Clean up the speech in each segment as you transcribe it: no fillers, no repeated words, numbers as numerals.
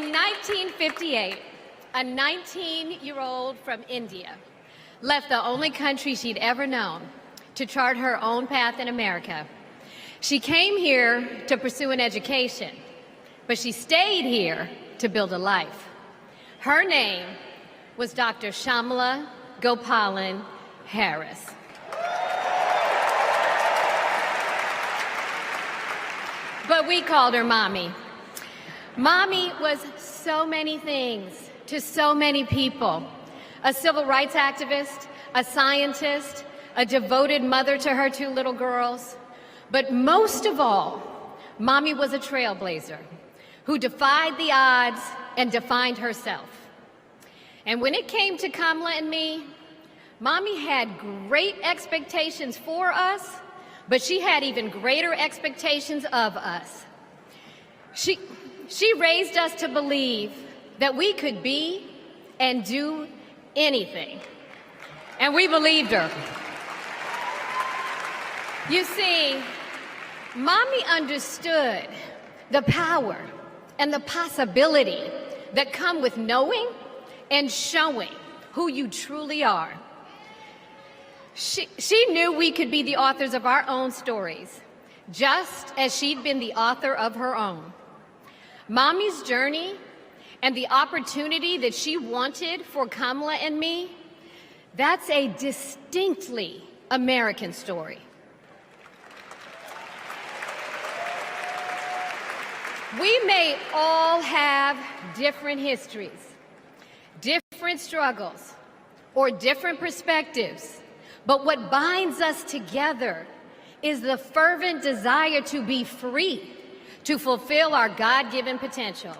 In 1958, a 19-year-old from India left the only country she'd ever known to chart her own path in America. She came here to pursue an education, but she stayed here to build a life. Her name was Dr. Kamala Harris. But we called her Mommy. Mommy was so many things to so many people. A civil rights activist, a scientist, a devoted mother to her two little girls. But most of all, Mommy was a trailblazer who defied the odds and defined herself. And when it came to Kamala and me, Mommy had great expectations for us, but she had even greater expectations of us. She raised us to believe that we could be and do anything. And we believed her. You see, Mommy understood the power and the possibility that come with knowing and showing who you truly are. She knew we could be the authors of our own stories, just as she'd been the author of her own. Mommy's journey and the opportunity that she wanted for Kamala and me, that's a distinctly American story. We may all have different histories, different struggles, or different perspectives, but what binds us together is the fervent desire to be free, to fulfill our God-given potential.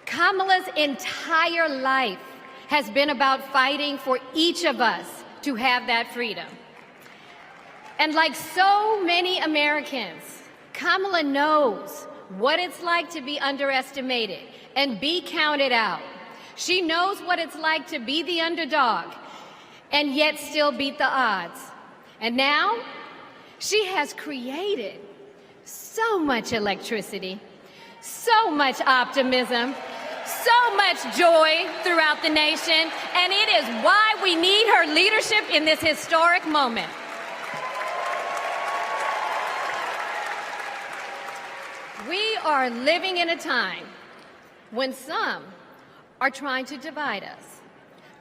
Kamala's entire life has been about fighting for each of us to have that freedom. And like so many Americans, Kamala knows what it's like to be underestimated and be counted out. She knows what it's like to be the underdog and yet still beat the odds. And now, she has created so much electricity, so much optimism, so much joy throughout the nation, and it is why we need her leadership in this historic moment. We are living in a time when some are trying to divide us,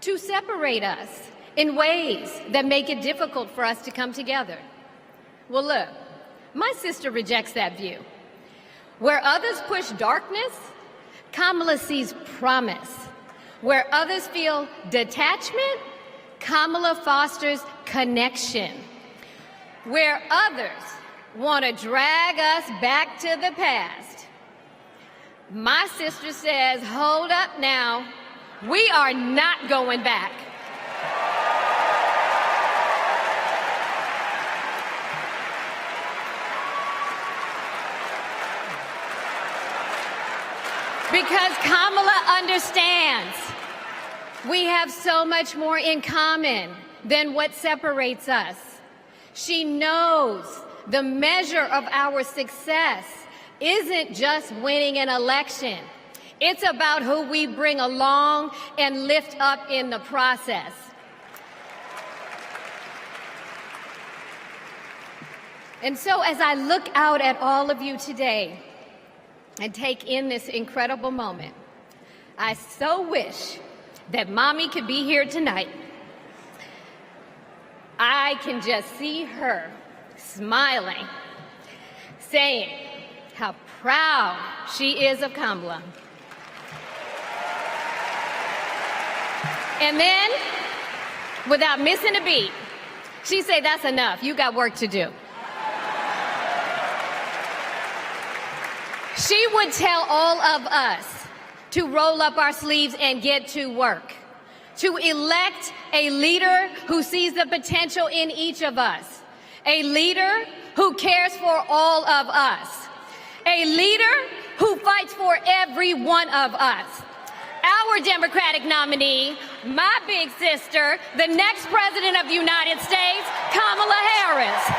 to separate us in ways that make it difficult for us to come together. Well, look, my sister rejects that view. Where others push darkness, Kamala sees promise. Where others feel detachment, Kamala fosters connection. Where others want to drag us back to the past, my sister says, hold up now, we are not going back. Because Kamala understands we have so much more in common than what separates us. She knows the measure of our success isn't just winning an election. It's about who we bring along and lift up in the process. And so as I look out at all of you today, and take in this incredible moment, I so wish that Mommy could be here tonight. I can just see her smiling, saying how proud she is of Kamala. And then, without missing a beat, she say, that's enough, you got work to do. She would tell all of us to roll up our sleeves and get to work, to elect a leader who sees the potential in each of us, a leader who cares for all of us, a leader who fights for every one of us. Our Democratic nominee, my big sister, the next President of the United States, Kamala Harris.